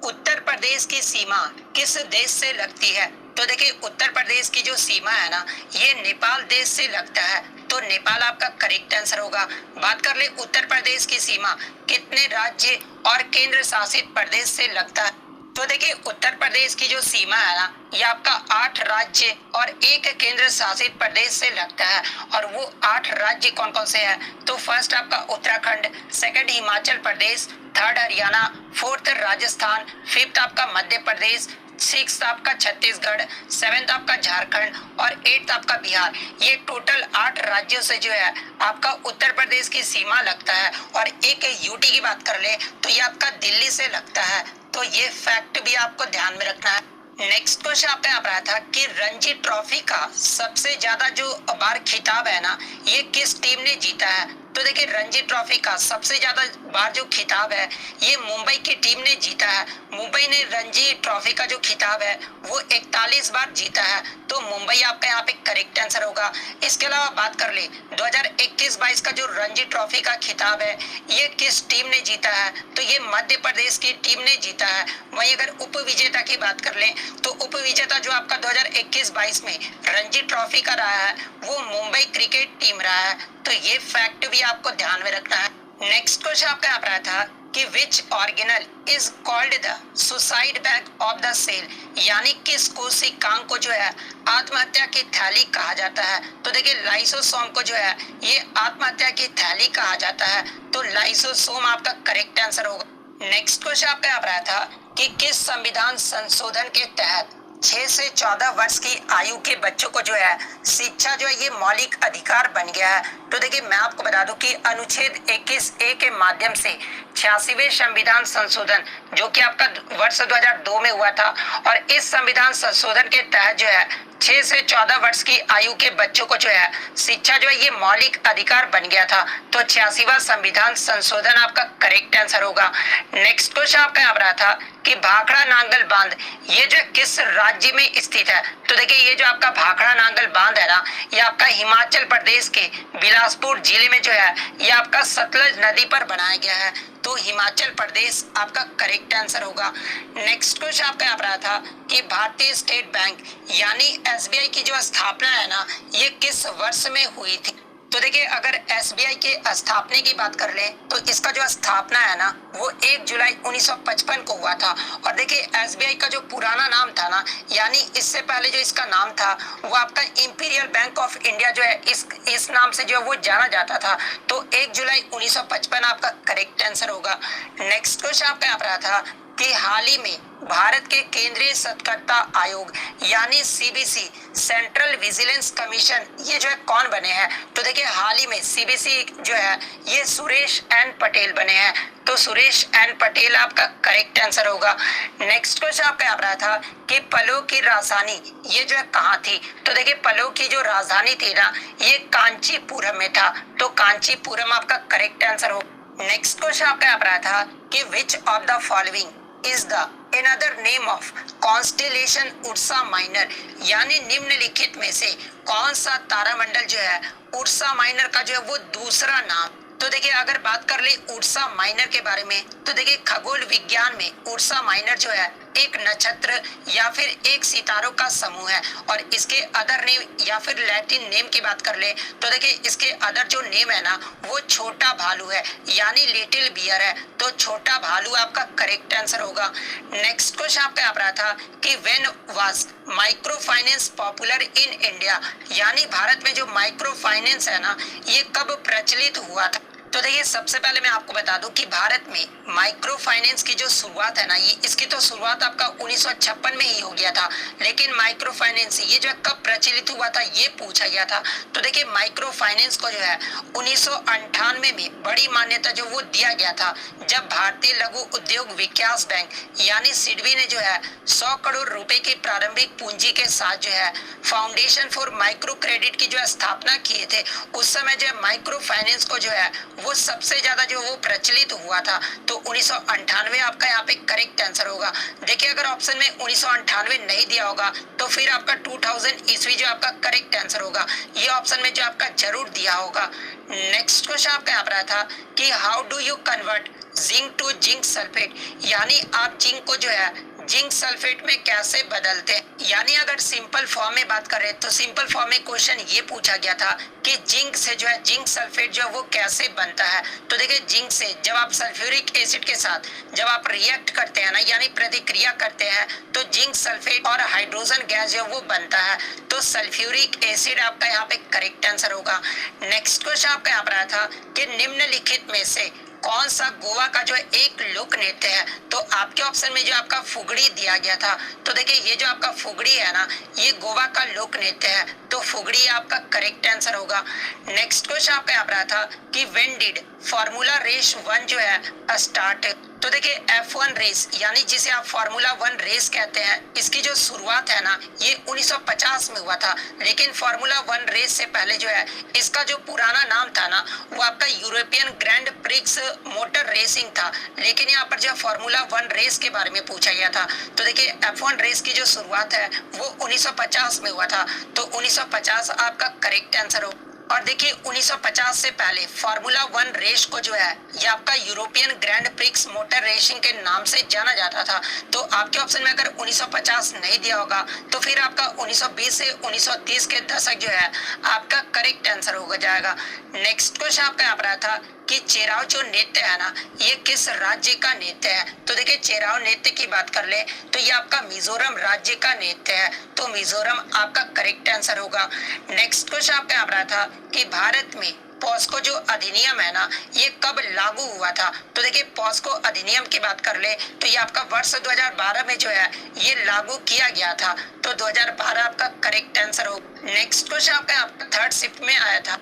उत्तर प्रदेश की सीमा किस देश से लगती है? तो देखिए उत्तर प्रदेश की जो सीमा है ना, ये नेपाल देश से लगता है, तो नेपाल आपका करेक्ट आंसर होगा। बात कर ले उत्तर प्रदेश की सीमा कितने राज्य और केंद्र शासित प्रदेश से लगता है? तो देखिए उत्तर प्रदेश की जो सीमा है ना, ये आपका 8 राज्य और एक केंद्र शासित प्रदेश से लगता है। और वो 8 राज्य कौन कौन से हैं? तो फर्स्ट आपका Uttarakhand, second Himachal Pradesh, third Haryana, fourth Rajasthan, fifth आपका मध्य प्रदेश, सिक्स आपका छत्तीसगढ़, सेवेंथ आपका झारखंड और एट्थ आपका बिहार। ये टोटल 8 राज्यों से जो है आपका उत्तर प्रदेश की सीमा लगता है। और एक यूटी की बात कर ले तो ये आपका दिल्ली से लगता है। तो ये फैक्ट भी आपको ध्यान में रखना है। नेक्स्ट क्वेश्चन आपका यहाँ पर आया था कि रणजी ट्रॉफी का सबसे ज्यादा जो बार खिताब है ना, ये किस टीम ने जीता है? तो देखिए रणजी ट्रॉफी का सबसे ज्यादा बार जो खिताब है ये मुंबई की टीम ने जीता है। मुंबई ने रणजी ट्रॉफी का जो खिताब है वो 41 बार जीता है। तो मुंबई आपका यहाँ पे करेक्ट आंसर होगा। इसके अलावा बात कर ले 2021-22 का जो रणजी ट्रॉफी का खिताब है ये किस टीम ने जीता है? तो ये मध्य प्रदेश की टीम ने जीता है। वहीं अगर उप विजेता की बात कर ले तो उप विजेता जो आपका 2021-22 में रणजी ट्रॉफी का रहा है वो मुंबई क्रिकेट टीम रहा है। तो ये फैक्ट भी आपको ध्यान में रखना है। नेक्स्ट क्वेश्चन आपका यहाँ पर आया था कि which organelle is called the suicide bag of the cell, यानी किस कोशिकांग को जो है आत्महत्या की थैली कहा जाता है? तो देखिए लाइसोसोम को जो है ये आत्महत्या की थैली कहा जाता है। तो लाइसोसोम आपका करेक्ट आंसर होगा। नेक्स्ट क्वेश्चन आपका यहाँ पर आया था कि किस संविधान संशोधन के तहत 6 से 14 वर्ष की आयु के बच्चों को जो है शिक्षा जो है ये मौलिक अधिकार बन गया है। तो देखिए मैं आपको बता दूं कि अनुच्छेद 21A के माध्यम से 86वें संविधान संशोधन जो कि आपका वर्ष 2002 में हुआ था, और इस संविधान संशोधन के तहत जो है 6 से 14 वर्ष की आयु के बच्चों को जो है शिक्षा जो है ये मौलिक अधिकार बन गया था। तो 86वां संविधान संशोधन आपका करेक्ट आंसर होगा। नेक्स्ट क्वेश्चन आपका यहाँ पर आया था कि भाखड़ा नांगल बांध ये जो किस राज्य में स्थित है? तो देखिए ये जो आपका भाखड़ा नांगल बांध है ना, ये आपका हिमाचल प्रदेश के बिलासपुर जिले में जो है ये आपका सतलज नदी पर बनाया गया है। तो हिमाचल प्रदेश आपका करेक्ट आंसर होगा। नेक्स्ट क्वेश्चन आपका यहाँ पर आया था कि भारतीय स्टेट बैंक यानी एसबीआई की जो स्थापना है ना, ये किस वर्ष में हुई थी? तो देखिए अगर एसबीआई के स्थापना की बात कर ले तो इसका जो स्थापना है ना वो 1 जुलाई 1955 को हुआ था। और देखिए एसबीआई का जो पुराना नाम था ना, यानी इससे पहले जो इसका नाम था वो आपका इंपीरियल बैंक ऑफ इंडिया जो है इस नाम से जो है वो जाना जाता था। तो 1 जुलाई 1955 आपका करेक्ट आंसर होगा। नेक्स्ट क्वेश्चन आपका यहाँ पर आया था कि हाल ही में भारत के केंद्रीय सतर्कता आयोग यानी सीबीसी सेंट्रल विजिलेंस कमीशन ये जो है कौन बने हैं? तो देखिए हाल ही में सीबीसी जो है ये सुरेश एन पटेल बने हैं। तो सुरेश एन पटेल आपका करेक्ट आंसर होगा। नेक्स्ट क्वेश्चन आपका यहाँ पर आया था कि पलो की राजधानी ये जो है कहाँ थी? तो देखिए पलो की जो राजधानी थी ना ये कांचीपुरम में था। तो कांचीपुरम आपका करेक्ट आंसर हो। नेक्स्ट क्वेश्चन आपका यहाँ पर आया था कि which of the following is the another name of constellation Ursa minor, यानी निम्नलिखित में से कौन सा तारामंडल जो है उर्सा माइनर का जो है वो दूसरा नाम? तो देखिए अगर बात कर ले उर्सा माइनर के बारे में तो देखिए खगोल विज्ञान में उर्सा माइनर जो है एक नक्षत्र या फिर एक सितारों का समूह है। और इसके अदर नेम या फिर लैटिन नेम की बात कर ले तो देखिए इसके अदर जो नेम है ना वो छोटा भालू है, यानी लिटिल बियर है। तो छोटा भालू आपका करेक्ट आंसर होगा। नेक्स्ट क्वेश्चन आपका यहाँ पर आया था कि when was micro finance popular in India, यानी भारत में जो माइक्रो फाइनेंस है ना ये कब प्रचलित हुआ था? तो देखिए सबसे पहले मैं आपको बता दूं कि भारत में माइक्रो फाइनेंस की जो शुरुआत है ना ये इसकी तो शुरुआत आपका 1956 में ही हो गया था। लेकिन माइक्रो फाइनेंस ये जो कब प्रचलित हुआ था ये पूछा गया था। तो देखिए माइक्रो फाइनेंस को जो है 1998 में बड़ी मान्यता जो वो दिया गया था जब भारतीय लघु उद्योग विकास बैंक यानी सिडबी ने जो है 100 करोड़ रुपए की प्रारंभिक पूंजी के साथ जो है फाउंडेशन फॉर माइक्रो क्रेडिट की जो स्थापना किए थे। उस समय जो माइक्रो फाइनेंस को जो है वो सबसे ज्यादा जो वो प्रचलित हुआ था। तो 1998 आपका यहाँ पे करेक्ट आंसर होगा। देखिए अगर ऑप्शन में 1998 नहीं दिया होगा तो फिर आपका 2000 ईस्वी जो आपका करेक्ट आंसर होगा। ये ऑप्शन में जो आपका जरूर दिया होगा। नेक्स्ट क्वेश्चन आपका यहाँ पर आया था कि how do you convert zinc to zinc sulphate, यानी आप जिंक को जो है जिंक सल्फेट में कैसे बदलते हैं। यानी अगर सिंपल फॉर्म में बात करें तो सिंपल फॉर्म में क्वेश्चन ये पूछा गया था कि जिंक से जो है जिंक सल्फेट जो है वो कैसे बनता है। तो देखिए जिंक से जब आप सल्फ्यूरिक एसिड के साथ जब आप रिएक्ट करते हैं ना, यानी प्रतिक्रिया करते हैं, तो जिंक सल्फेट और हाइड्रोजन गैस जो वो बनता है। तो सल्फ्यूरिक एसिड आपका यहाँ पे करेक्ट आंसर होगा। नेक्स्ट क्वेश्चन आपका यहाँ पर आया था कि निम्नलिखित में से कौन सा गोवा का जो है एक लोक नृत्य है। तो आपके ऑप्शन में जो आपका फुगड़ी दिया गया था, तो देखिए ये जो आपका फुगड़ी है ना, ये गोवा का लोक नृत्य है, तो फुगड़ी आपका करेक्ट आंसर होगा। नेक्स्ट क्वेश्चन आपका यहाँ पर आया था कि व्हेन डिड फार्मूला रेस 1 जो है स्टार्ट। तो देखिए F1 रेस, यानी जिसे आप फार्मूला 1 रेस कहते हैं, इसकी जो शुरुआत है ना ये 1950 में हुआ था। लेकिन फार्मूला 1 रेस से पहले जो है इसका जो पुराना नाम था ना वो आपका European grand prix motor racing था। लेकिन यहाँ पर जो फार्मूला 1 रेस के बारे में पूछा गया था, तो देखिए F1 रेस की जो शुरुआत है वो 1950 में हुआ था, तो 1950 आपका करेक्ट आंसर हो। और देखिए 1950 से पहले फार्मूला 1 रेस को जो है ये आपका European grand prix motor racing के नाम से जाना जाता था। तो आपके ऑप्शन में अगर 1950 नहीं दिया होगा तो फिर आपका 1920 से 1930 के दशक जो है आपका करेक्ट आंसर हो जाएगा। नेक्स्ट क्वेश्चन आपका यहाँ पर आया था कि चेराव जो नृत्य है ना ये किस राज्य का नृत्य है। तो देखिए चेराव नृत्य की बात कर ले तो ये आपका मिजोरम राज्य का नृत्य है, तो मिजोरम आपका करेक्ट आंसर होगा। नेक्स्ट क्वेश्चन आपका यहाँ पर आया था कि भारत में पॉस्को जो अधिनियम है ना ये कब लागू हुआ था। तो देखिए पॉस्को अधिनियम की बात कर ले तो ये आपका वर्ष 2012 में जो है ये लागू किया गया था, तो 2012 आपका करेक्ट आंसर हो। नेक्स्ट क्वेश्चन आपका थर्ड शिफ्ट में आया था,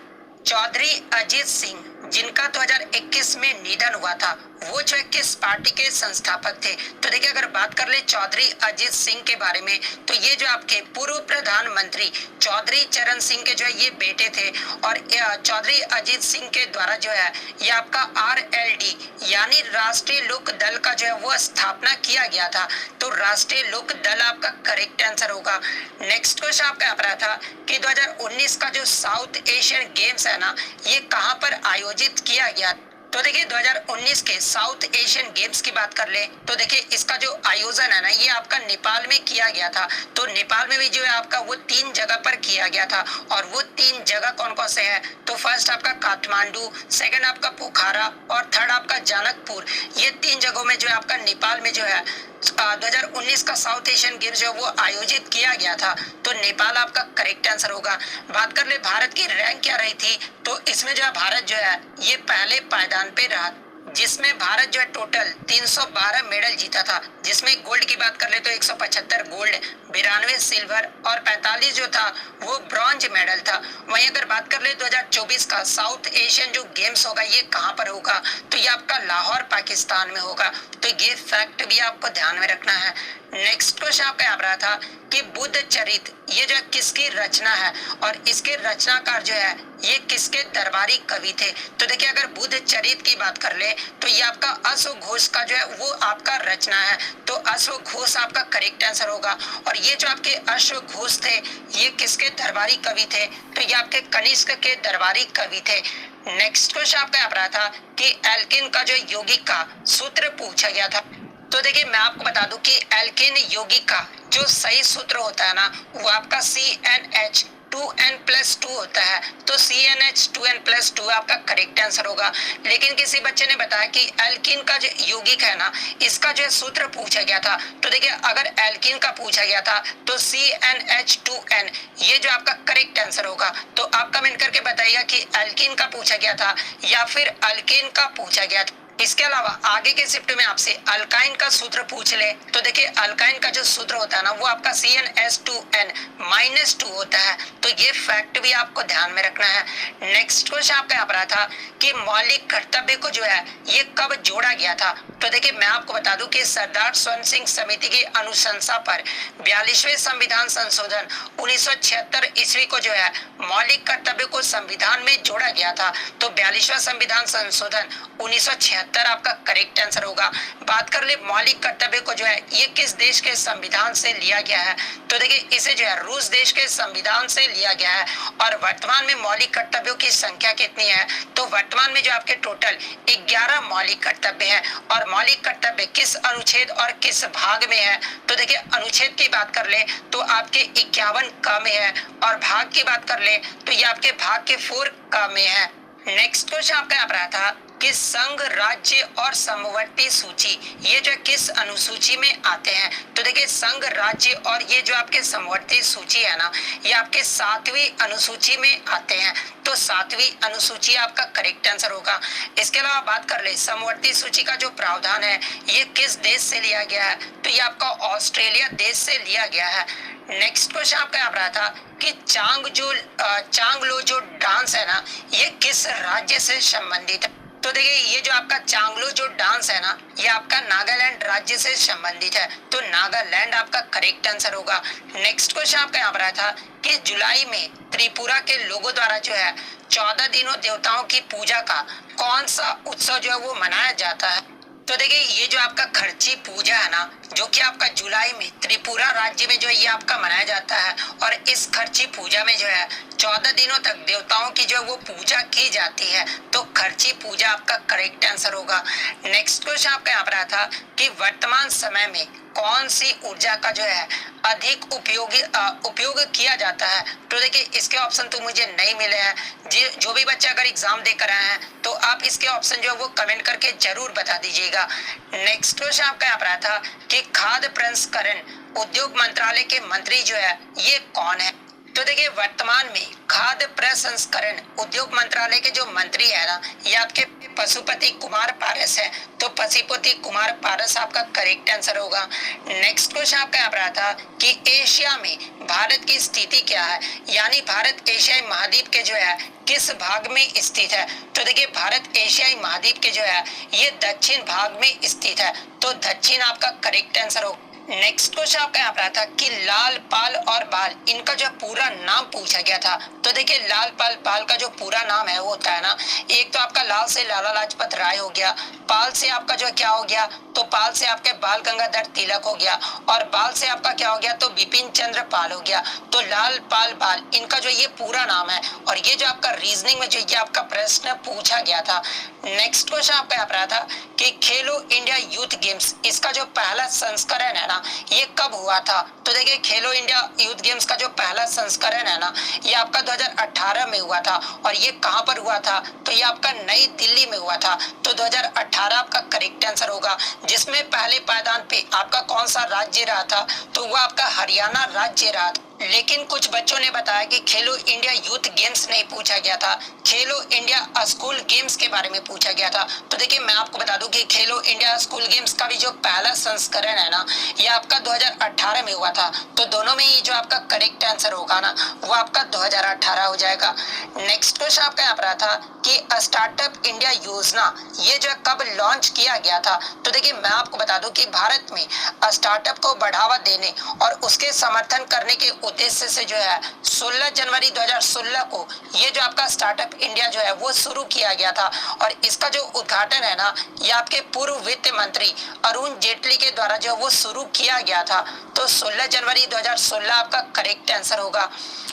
चौधरी अजीत सिंह जिनका 2021 में निधन हुआ था वो जो किस पार्टी के संस्थापक थे। तो देखिए अगर बात कर ले चौधरी अजीत सिंह के बारे में तो ये जो आपके पूर्व प्रधानमंत्री चौधरी चरण सिंह के जो है ये बेटे थे, और चौधरी अजीत सिंह के द्वारा जो है ये आपका RLD यानी राष्ट्रीय लोक दल का जो है वो स्थापना किया गया था, तो राष्ट्रीय लोक दल आपका करेक्ट आंसर होगा। नेक्स्ट क्वेश्चन आपका यहाँ पर था कि 2019 का जो साउथ एशियन गेम्स है ना ये कहाँ पर आयोजित किया गया। तो देखिए 2019 के साउथ एशियन गेम्स की बात कर ले तो देखिए इसका जो आयोजन है ना ये आपका नेपाल में किया गया था, तो नेपाल में भी जो है आपका वो 3 जगह पर किया गया था, और वो 3 जगह कौन कौन से हैं। तो फर्स्ट आपका काठमांडू, सेकंड आपका पोखरा और थर्ड आपका जनकपुर। ये 3 जगहों में जो है आपका नेपाल में जो है 2019 का साउथ एशियन गेम्स जो वो आयोजित किया गया था, तो नेपाल आपका करेक्ट आंसर होगा। बात कर ले भारत की रैंक क्या रही थी, तो इसमें जो है भारत जो है ये पहले पायदान पे रहा, जिसमें भारत जो है टोटल 312 मेडल जीता था, जिसमें गोल्ड की बात कर ले तो 175 गोल्ड, 92 सिल्वर और 45 जो था वो ब्रॉन्ज मेडल था। वहीं अगर बात कर ले 2024 का साउथ एशियन जो गेम्स होगा ये कहां पर होगा, तो ये आपका लाहौर पाकिस्तान में होगा, तो ये फैक्ट भी आपको ध्यान में रखना है। नेक्स्ट क्वेश्चन आपका यहाँ रहा था कि बुद्ध चरित ये जो किसकी रचना है, और इसके रचनाकार जो है ये किसके दरबारी कवि थे। तो देखिए अगर बुद्ध चरित की बात कर ले तो ये आपका अश्वघोष का जो है वो आपका रचना है, तो अश्वघोष आपका करेक्ट आंसर होगा। और ये जो आपके अश्वघोष थे ये किसके दरबारी कवि थे, तो ये आपके कनिष्क के दरबारी कवि थे। नेक्स्ट क्वेश्चन आपका यहाँ रहा था कि एल्किन का जो यौगिक का सूत्र पूछा गया था। तो देखिए मैं आपको बता दूं कि एल्केन यौगिक का जो सही सूत्र होता है ना वो आपका CnH2n+2 होता है, तो CnH2n+2 आपका करेक्ट आंसर होगा। लेकिन किसी बच्चे ने बताया कि एल्कीन का जो यौगिक है ना इसका जो सूत्र पूछा गया था, तो देखिए अगर एल्कीन का पूछा गया था तो CnH2n ये जो आपका करेक्ट आंसर होगा। तो आप कमेंट करके बताइएगा कि एल्कीन का पूछा गया था या फिर अल्केन का पूछा गया था। इसके अलावा आगे के शिफ्ट में आपसे अल्काइन का सूत्र पूछ ले तो देखिए अल्काइन का जो सूत्र होता है ना वो आपका CnH2n-2 होता है, तो ये फैक्ट भी आपको ध्यान में रखना है। नेक्स्ट क्वेश्चन आपका यहाँ पर था कि मौलिक कर्तव्य को जो है ये कब जोड़ा गया था। तो देखिए मैं आपको बता दूं कि सरदार स्वर्ण सिंह समिति की अनुशंसा पर 42वें संविधान संशोधन 1976 ईस्वी को जो है मौलिक कर्तव्य को संविधान में जोड़ा गया था, तो 42वां संविधान संशोधन 1976 73 आपका करेक्ट आंसर होगा। बात कर ले मौलिक कर्तव्य को जो है ये किस देश के संविधान से लिया गया है, तो देखिए इसे जो है रूस देश के संविधान से लिया गया है। और वर्तमान में मौलिक कर्तव्यों की संख्या कितनी है, तो वर्तमान में जो आपके टोटल 11 मौलिक कर्तव्य है। और मौलिक कर्तव्य किस अनुच्छेद और किस भाग में है, तो देखिए अनुच्छेद की बात कर ले तो आपके 51 क में है, और भाग की बात कर ले तो ये आपके भाग के 4 क में है। नेक्स्ट क्वेश्चन आपका यहाँ पर आया था कि संघ, राज्य और समवर्ती सूची ये जो किस अनुसूची में आते हैं, तो देखिए संघ, राज्य और ये जो आपके समवर्ती सूची है ना, ये आपके 7वीं अनुसूची में आते हैं। तो 7वीं अनुसूची आपका करेक्ट आंसर होगा। इसके अलावा बात कर ले समवर्ती सूची का जो प्रावधान है ये किस देश से लिया गया है, तो ये आपका ऑस्ट्रेलिया देश से लिया गया है। नेक्स्ट क्वेश्चन आपका यहाँ पर आया था कि चांगलो जो डांस है ना ये किस राज्य से संबंधित है, तो देखिए ये जो आपका चांगलो जो डांस है ना ये आपका नागालैंड राज्य से संबंधित है। तो नागालैंड आपका करेक्ट आंसर होगा। नेक्स्ट क्वेश्चन आपका यहाँ पर आया था कि जुलाई में त्रिपुरा के लोगों द्वारा जो है 14 दिनों देवताओं की पूजा का कौन सा उत्सव जो है वो मनाया जाता है, तो देखिए ये जो आपका खर्ची पूजा है ना जो कि आपका जुलाई में त्रिपुरा राज्य में जो है ये आपका मनाया जाता है। और इस खर्ची पूजा में जो है 14 दिनों तक देवताओं की जो है वो पूजा की जाती है। तो खर्ची पूजा आपका करेक्ट आंसर होगा। नेक्स्ट क्वेश्चन आपका यहाँ पर आया था कि वर्तमान समय में कौन सी ऊर्जा का जो है अधिक उपयोग किया जाता है, तो देखिए इसके ऑप्शन तो मुझे नहीं मिले हैं। जो भी बच्चे अगर एग्जाम देकर आए हैं तो आप इसके ऑप्शन जो है वो कमेंट करके जरूर बता दीजिएगा। नेक्स्ट क्वेश्चन आपका यहाँ पर आया था कि खाद्य प्रसंस्करण उद्योग मंत्रालय के मंत्री जो है ये कौन है, तो देखिए वर्तमान में खाद्य प्रसंस्करण उद्योग मंत्रालय के जो मंत्री है ना ये आपके पशुपति कुमार पारस है। तो पशुपति कुमार पारस आपका करेक्ट आंसर होगा। नेक्स्ट क्वेश्चन आपका यहाँ पर आया था कि एशिया में भारत की स्थिति क्या है, यानी भारत एशियाई महाद्वीप के जो है किस भाग में स्थित है, तो देखिए भारत एशियाई महाद्वीप के जो है ये दक्षिण भाग में स्थित है। तो दक्षिण आपका करेक्ट आंसर होगा। नेक्स्ट क्वेश्चन आपका यहाँ पर आता है कि लाल, पाल और बाल इनका जो पूरा नाम पूछा गया था, तो देखिए लाल, पाल का जो पूरा नाम है वो होता है ना, एक तो आपका लाल से लाला लाजपत राय हो गया, पाल से आपका जो क्या हो गया, तो पाल से आपके बाल गंगाधर तिलक हो गया, और बाल से आपका क्या हो गया, तो बिपिन चंद्र पाल हो गया। तो लाल, पाल, बाल इनका जो ये पूरा नाम है। और ये जो आपका रीजनिंग में जो ये आपका प्रश्न पूछा गया था। नेक्स्ट क्वेश्चन आपका यहाँ पर आया था कि खेलो इंडिया यूथ गेम्स इसका जो पहला संस्करण है ना ये कब हुआ था, तो देखिए खेलो इंडिया यूथ गेम्स का जो पहला संस्करण है ना ये आपका 2018 में हुआ था। और ये कहां पर हुआ था, तो ये आपका नई दिल्ली में हुआ था। तो 2018 आपका करेक्ट आंसर होगा। जिसमें पहले पायदान पे आपका कौन सा राज्य रहा था, तो वो आपका हरियाणा राज्य रहा था। लेकिन कुछ बच्चों ने बताया कि खेलो इंडिया यूथ गेम्स नहीं पूछा गया था, खेलो इंडिया स्कूल गेम्स के बारे में पूछा गया था। तो देखिए मैं आपको बता दूं कि खेलो इंडिया स्कूल गेम्स का भी जो पहला संस्करण है ना ये आपका 2018 में हुआ था। तो दोनों में ही जो आपका करेक्ट आंसर होगा ना वो आपका 2018 हो जाएगा। नेक्स्ट क्वेश्चन आपका यहाँ पर था कि स्टार्टअप इंडिया योजना ये जो कब लॉन्च किया गया था, तो देखिए मैं आपको बता दूं कि भारत में स्टार्टअप को बढ़ावा देने और उसके समर्थन करने के उद्देश्य से जो है 16 जनवरी 2016 को ये जो आपका स्टार्टअप इंडिया जो है वो शुरू किया गया था। और इसका जो उद्घाटन है ना ये आपके पूर्व वित्त मंत्री अरुण जेटली के द्वारा जो वो शुरू किया गया था। तो 16 जनवरी 2016 आपका करेक्ट आंसर होगा।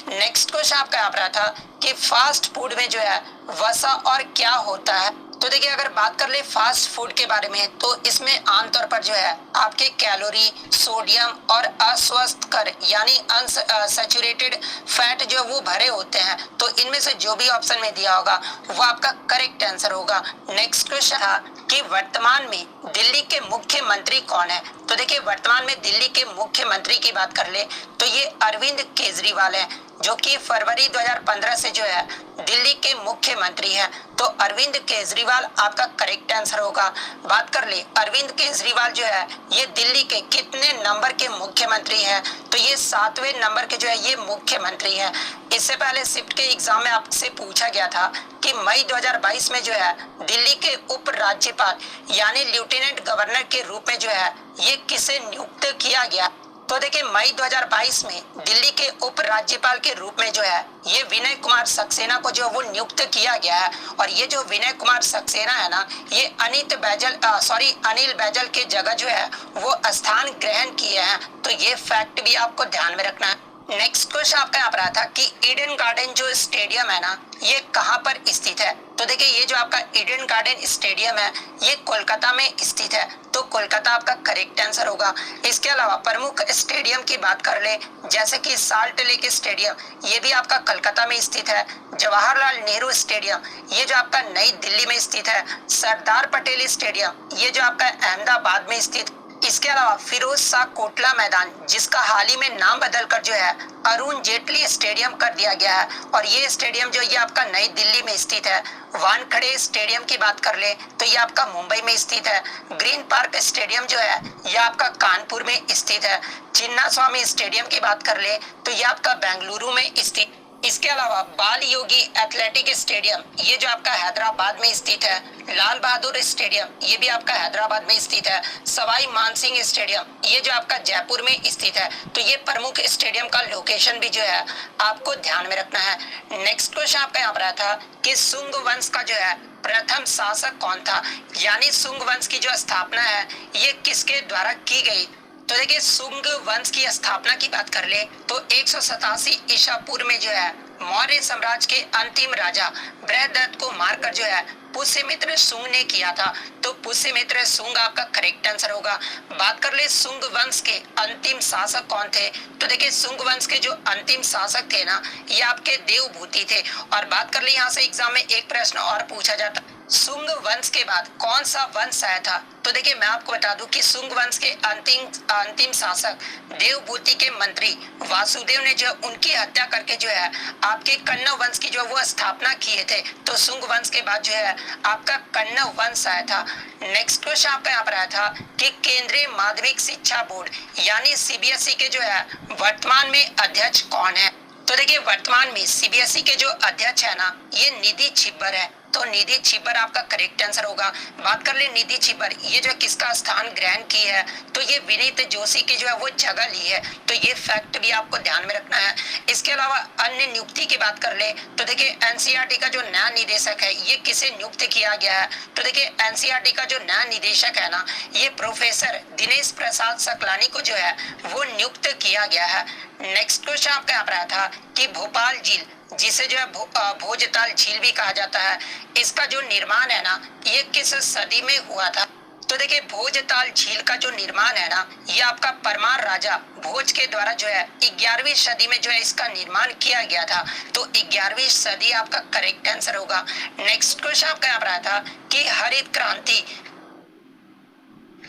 नेक्स्ट क्वेश्चन आपका यहाँ पर था कि फास्ट फूड में जो है वसा और क्या होता है, तो देखिए अगर बात कर ले फास्ट फूड के बारे में तो इसमें आमतौर पर जो है आपके कैलोरी, सोडियम और अस्वस्थकर यानी अनसैचुरेटेड फैट जो वो भरे होते हैं। तो इनमें से जो भी ऑप्शन में दिया होगा वो आपका करेक्ट आंसर होगा। नेक्स्ट क्वेश्चन था कि वर्तमान में दिल्ली के मुख्यमंत्री कौन है, तो देखिए वर्तमान में दिल्ली के मुख्यमंत्री की बात कर ले तो ये अरविंद केजरीवाल है, जो कि फरवरी 2015 से जो है दिल्ली के मुख्यमंत्री हैं। तो अरविंद केजरीवाल आपका करेक्ट आंसर होगा। बात कर ले अरविंद केजरीवाल जो है ये दिल्ली के कितने नंबर के मुख्यमंत्री हैं, तो ये 7वें नंबर के जो है ये मुख्यमंत्री हैं। इससे पहले शिफ्ट के एग्जाम में आपसे पूछा गया था कि मई 2022 में जो है दिल्ली के उप राज्यपाल यानी लेफ्टिनेंट गवर्नर के रूप में जो है ये किसे नियुक्त किया गया, तो देखिए मई 2022 में दिल्ली के उप राज्यपाल के रूप में जो है ये विनय कुमार सक्सेना को जो वो नियुक्त किया गया है। और ये जो विनय कुमार सक्सेना है ना, ये अनिल बैजल के जगह जो है वो स्थान ग्रहण किए हैं। तो ये फैक्ट भी आपको ध्यान में रखना है। नेक्स्ट क्वेश्चन आपका यहाँ पर आया था कि ईडन गार्डन जो स्टेडियम है ना, ये कहाँ पर स्थित है। तो देखिए ये जो आपका ईडन गार्डन स्टेडियम है ये कोलकाता में स्थित है। तो कोलकाता आपका करेक्ट आंसर होगा। इसके अलावा प्रमुख स्टेडियम की बात कर ले, जैसे कि साल्ट लेक स्टेडियम, ये भी आपका कोलकाता में स्थित है। जवाहरलाल नेहरू स्टेडियम, ये जो आपका नई दिल्ली में स्थित है। सरदार पटेल स्टेडियम, ये जो आपका अहमदाबाद में स्थित। इसके अलावा फिरोज शाह कोटला मैदान, जिसका हाल ही में नाम बदलकर जो है अरुण जेटली स्टेडियम कर दिया गया है, और ये स्टेडियम जो ये आपका नई दिल्ली में स्थित है। वानखेड़े स्टेडियम की बात कर ले तो ये आपका मुंबई में स्थित है। ग्रीन पार्क स्टेडियम जो है ये आपका कानपुर में स्थित है। चिन्ना स्वामी स्टेडियम की बात कर ले तो ये आपका बेंगलुरु में स्थित। इसके अलावा बाल योगी एथलेटिक स्टेडियम, ये जो आपका हैदराबाद में स्थित है। लाल बहादुर स्टेडियम, ये भी आपका हैदराबाद में स्थित है। सवाई मानसिंह स्टेडियम, ये जो आपका जयपुर में स्थित है। तो ये प्रमुख स्टेडियम का लोकेशन भी जो है आपको ध्यान में रखना है। नेक्स्ट क्वेश्चन आपका यहाँ पर आया था कि सुंग वंश का जो है प्रथम शासक कौन था, यानी सुंग वंश की जो स्थापना है ये किसके द्वारा की गई। तो देखिए सुंग वंश की स्थापना की बात कर ले तो 187 ईसा पूर्व में जो है मौर्य साम्राज्य के अंतिम राजा बृहदत्त को मारकर जो है पुष्यमित्र सुंग ने किया था। तो पुष्यमित्र सुंग आपका करेक्ट आंसर होगा। बात कर ले सुंग वंश के अंतिम शासक कौन थे। तो देखिए सुंग वंश के जो अंतिम शासक थे ना, ये आपके देवभूति थे। और बात कर ले यहाँ से एग्जाम में एक प्रश्न और पूछा जाता, सुंग वंश के बाद कौन सा वंश आया था। तो देखिए मैं आपको बता दूं कि सुंग वंश के अंतिम शासक देवभूति के मंत्री वासुदेव ने जो उनकी हत्या करके जो है आपके कण्व वंश की जो वो स्थापना किए थे। तो सुंग वंश के बाद जो है आपका कण्व वंश आया था। नेक्स्ट क्वेश्चन आपका यहाँ पर आया था कि केंद्रीय माध्यमिक शिक्षा बोर्ड यानी सीबीएसई के जो है वर्तमान में अध्यक्ष कौन है। तो देखिए वर्तमान में सीबीएसई के जो अध्यक्ष है ना, ये निधि छिब्बर है। तो निधि छिब्बर आपका करेक्ट आंसर होगा। बात कर ले निधि छिब्बर, ये जो किसका स्थान ग्रहण की है, तो ये विनीत जोशी की जो है वो जगह ली है। तो ये फैक्ट भी आपको ध्यान में रखना है। इसके अलावा अन्य नियुक्ति की बात कर ले तो देखिए एनसीईआरटी का जो नया निदेशक है ये किसे नियुक्त किया गया है। तो देखिए एनसीईआरटी का जो नया निदेशक है ना, ये प्रोफेसर दिनेश प्रसाद सकलानी को जो है वो नियुक्त किया गया है। नेक्स्ट क्वेश्चन आपका यहाँ पर आया था कि भोपाल झील, जिसे जो है भोजताल झील भी कहा जाता है, इसका जो निर्माण है ना ये किस सदी में हुआ था। तो देखिए भोजताल झील का जो निर्माण है ना, ये आपका परमार राजा भोज के द्वारा जो है 11वीं सदी में जो है इसका निर्माण किया गया था। तो 11वीं सदी आपका करेक्ट आंसर होगा। नेक्स्ट क्वेश्चन आपका यहाँ पर आया था कि हरित क्रांति,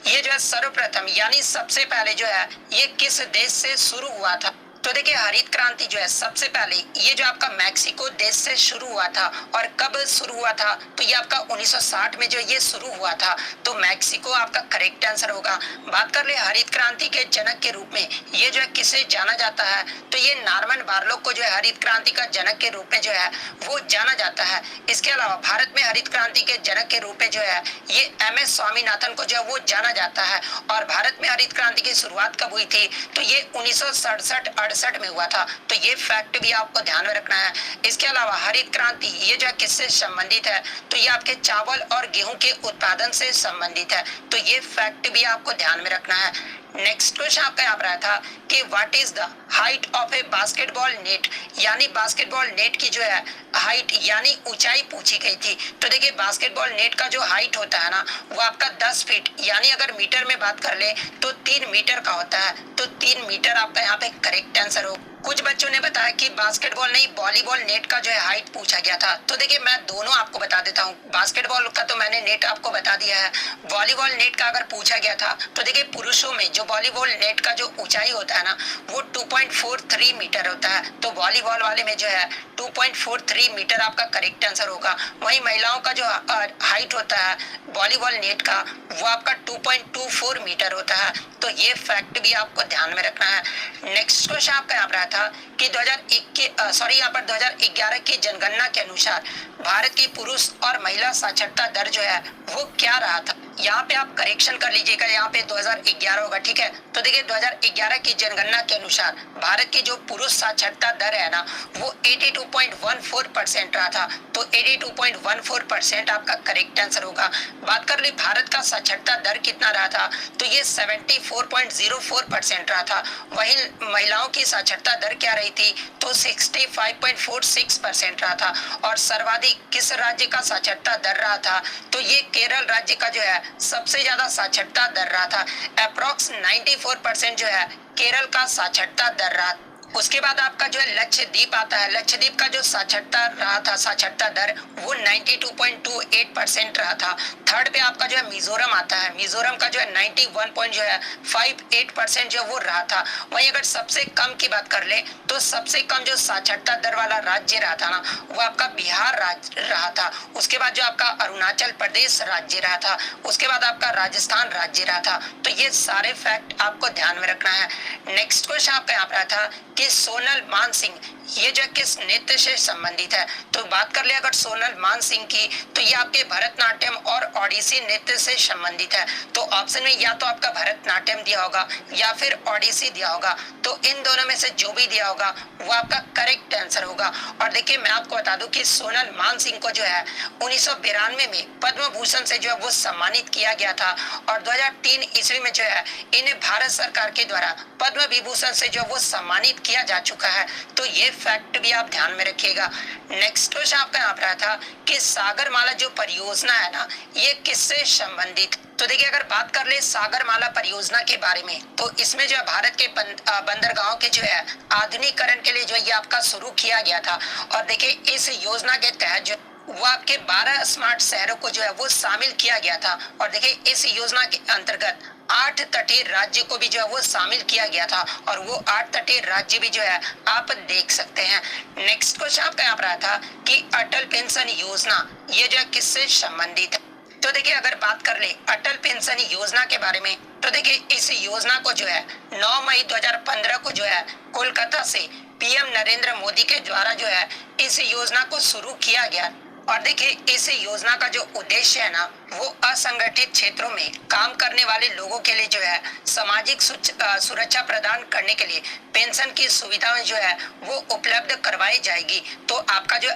ये जो है सर्वप्रथम यानी सबसे पहले जो है ये किस देश से शुरू हुआ था। तो देखिए हरित क्रांति जो है सबसे पहले ये जो आपका मैक्सिको देश से शुरू हुआ था। और कब शुरू हुआ था, तो ये आपका 1960 में जो ये शुरू हुआ था। तो मैक्सिको आपका करेक्ट आंसर होगा। बात कर ले हरित क्रांति के जनक के रूप में ये जो है किसे जाना जाता है, तो ये नॉर्मन बोरलॉग को जो है हरित क्रांति का जनक के रूप में जो है वो जाना जाता है। इसके अलावा भारत में हरित क्रांति के जनक के रूप में जो है ये MS स्वामीनाथन को जो है वो जाना जाता है। और भारत में हरित क्रांति की शुरुआत कब हुई थी, तो ये 1967-68 में हुआ था। तो ये फैक्ट भी आपको ध्यान में रखना है। इसके अलावा हरित क्रांति ये जो किससे संबंधित है, तो ये आपके चावल और गेहूं के उत्पादन से संबंधित है। तो ये फैक्ट भी आपको ध्यान में रखना है। नेक्स्ट क्वेश्चन आपका यहाँ पर आया था कि what is the height of A basketball net, यानी बास्केटबॉल नेट की जो है हाइट यानी ऊंचाई पूछी गई थी। तो देखिए बास्केटबॉल नेट का जो हाइट होता है ना, वो आपका 10 फीट यानी अगर मीटर में बात कर ले तो 3 मीटर का होता है। तो 3 मीटर आपका यहाँ पे करेक्ट आंसर हो। कुछ बच्चों ने बताया कि बास्केटबॉल नहीं वॉलीबॉल नेट का जो है हाइट पूछा गया था। तो देखिए मैं दोनों आपको बता देता हूँ। बास्केटबॉल का तो मैंने नेट आपको बता दिया है। वॉलीबॉल नेट का अगर पूछा गया था तो देखिए पुरुषों में जो वॉलीबॉल नेट का जो ऊंचाई होता है ना, वो 2.43 मीटर होता है। तो वॉलीबॉल वाले में जो है 2.43 मीटर आपका करेक्ट आंसर होगा। वहीं महिलाओं का जो हाइट होता है वॉलीबॉल नेट का, वो आपका 2.24 मीटर होता है। तो ये फैक्ट भी आपको ध्यान में रखना है। नेक्स्ट क्वेश्चन आपका यहाँ पर आया था कि 2011 की जनगणना के अनुसार भारत की पुरुष और महिला साक्षरता दर जो है वो क्या रहा था। यहाँ पे आप करेक्शन कर लीजिएगा, यहाँ पे 2011 होगा, ठीक है। तो देखिए 2011 की जनगणना के अनुसार भारत की जो पुरुष साक्षरता दर है ना वो 82.14% रहा था। तो 82.14% आपका करेक्ट आंसर होगा। बात कर ले भारत का साक्षरता दर कितना रहा था, तो ये 74.04% रहा था। वहीं महिलाओं की साक्षरता दर क्या रही थी, तो 65.46% रहा था। और सर्वाधिक किस राज्य का साक्षरता दर रहा था, तो ये केरल राज्य का जो है सबसे ज्यादा साक्षरता दर रहा था। अप्रॉक्स 94% जो है केरल का साक्षरता दर रहा। उसके बाद आपका जो है लक्षद्वीप आता है। लक्षद्वीप का जो साक्षरता रहा था, साक्षरता दर वो 92.28% रहा था। थर्ड पे आपका जो है मिजोरम आता है। मिजोरम का जो है 91.58% जो वो रहा था। वहीं अगर सबसे कम की बात कर ले तो सबसे कम जो साक्षरता दर वाला राज्य रहा था ना वो आपका बिहार राज्य रहा था। उसके बाद जो आपका अरुणाचल प्रदेश राज्य रहा था। उसके बाद आपका राजस्थान राज्य रहा था। तो ये सारे फैक्ट आपको ध्यान में रखना है। नेक्स्ट क्वेश्चन आपका यहाँ पर रहा था कि सोनल मानसिंह ये जो किस नृत्य से संबंधित है। तो बात कर ले अगर सोनल मानसिंह की, तो ये आपके भरतनाट्यम और ओडिसी नृत्य से संबंधित है। तो ऑप्शन में या तो आपका भरतनाट्यम दिया होगा या फिर ओडिसी दिया होगा। तो इन दोनों में से जो भी दिया होगा वो आपका करेक्ट आंसर होगा। और देखिए मैं आपको बता दूं कि सोनल मानसिंह को जो है 1992 में पद्म भूषण से जो है वो सम्मानित किया गया था। और 2003 ईस्वी में जो है इन्हें भारत सरकार के द्वारा पद्म विभूषण से जो वो सम्मानित किया जा चुका है। तो ये फैक्ट भी आप ध्यान में रखिएगा। नेक्स्ट क्वेश्चन आपका यहाँ पर था कि सागरमाला जो परियोजना है ना ये किससे संबंधित। तो देखिए अगर बात कर ले सागरमाला परियोजना के बारे में, तो इसमें जो है भारत के बंदरगाहों के जो है आधुनिकीकरण के लिए जो ये आपका शुरू किया गया था। और देखिए इस योजना के तहत जो वो आपके 12 स्मार्ट शहरों को जो है वो शामिल किया गया था। और देखिए इस योजना के अंतर्गत 8 तटीय राज्य को भी जो है वो शामिल किया गया था। और वो 8 तटीय राज्य भी जो है आप देख सकते हैं। नेक्स्ट क्वेश्चन आपका यहाँ पर आया था कि अटल पेंशन योजना ये जो है किससे संबंधित है। तो देखिए अगर बात कर ले अटल पेंशन योजना के बारे में, तो देखिए इस योजना को जो है 9 मई 2015 को जो है कोलकाता से पीएम नरेंद्र मोदी के द्वारा जो है इस योजना को शुरू किया गया। और देखिए इस योजना का जो उद्देश्य है ना वो असंगठित क्षेत्रों में काम करने वाले लोगों के लिए जो है सामाजिक सुरक्षा प्रदान करने के लिए पेंशन की सुविधाएं जो है वो उपलब्ध करवाई जाएगी। तो आपका जो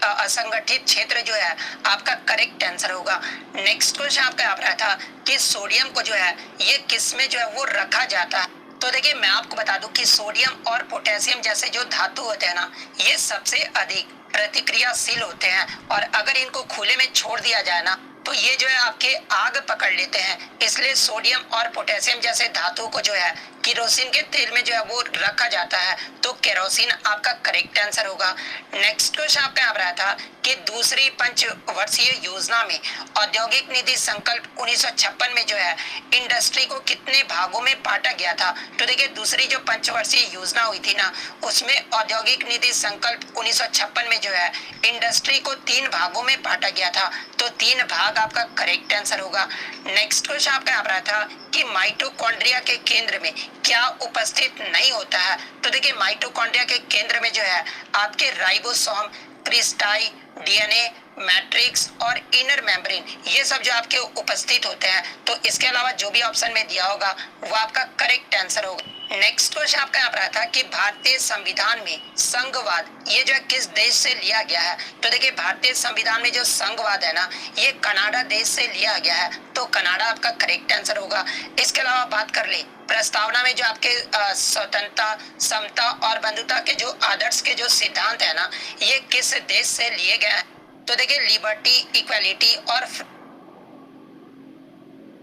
असंगठित क्षेत्र जो है आपका करेक्ट आंसर होगा। नेक्स्ट क्वेश्चन आपका यहाँ पर था कि सोडियम को जो है ये किस में जो है वो रखा जाता है। तो देखिए मैं आपको बता दूं कि सोडियम और पोटेशियम जैसे जो धातु होते हैं ना ये सबसे अधिक प्रतिक्रियाशील होते हैं। और अगर इनको खुले में छोड़ दिया जाए ना तो ये जो है आपके आग पकड़ लेते हैं। इसलिए सोडियम और पोटेशियम जैसे धातु को जो है केरोसिन के तेल में जो है वो रखा जाता है। तो केरोसिन आपका करेक्ट आंसर होगा। नेक्स्ट क्वेश्चन आपका यहाँ रहा था कि दूसरी पंचवर्षीय योजना में औद्योगिक नीति संकल्प 1956 में जो है इंडस्ट्री को कितने भागों में बांटा गया था। तो देखिए दूसरी जो पंचवर्षीय योजना हुई थी ना उसमें औद्योगिक नीति संकल्प 1956 में जो है इंडस्ट्री को 3 भागों में बांटा गया था। तो 3 भाग आपका करेक्ट आंसर होगा। नेक्स्ट क्वेश्चन आपका यहाँ रहा था कि माइटोकॉन्ड्रिया के केंद्र में क्या उपस्थित नहीं होता है। तो देखिए माइटोकॉन्ड्रिया के केंद्र में जो है आपके राइबोसोम, क्रिस्टाई, डीएनए, मैट्रिक्स और इनर मेम्ब्रेन ये सब जो आपके उपस्थित होते हैं। तो इसके अलावा जो भी ऑप्शन में दिया होगा वो आपका करेक्ट आंसर होगा। नेक्स्ट क्वेश्चन आपका यहाँ पर रहा था कि भारतीय संविधान में संघवाद ये जो किस देश से लिया गया है। तो देखिए भारतीय संविधान में जो संघवाद है ना ये कनाडा देश से लिया गया है। तो कनाडा आपका करेक्ट आंसर होगा। इसके अलावा बात कर ले प्रस्तावना में जो आपके स्वतंत्रता, समता और बंधुता के जो आदर्श के जो सिद्धांत है ना ये किस देश से लिए गए हैं। तो देखिए लिबर्टी, इक्वालिटी और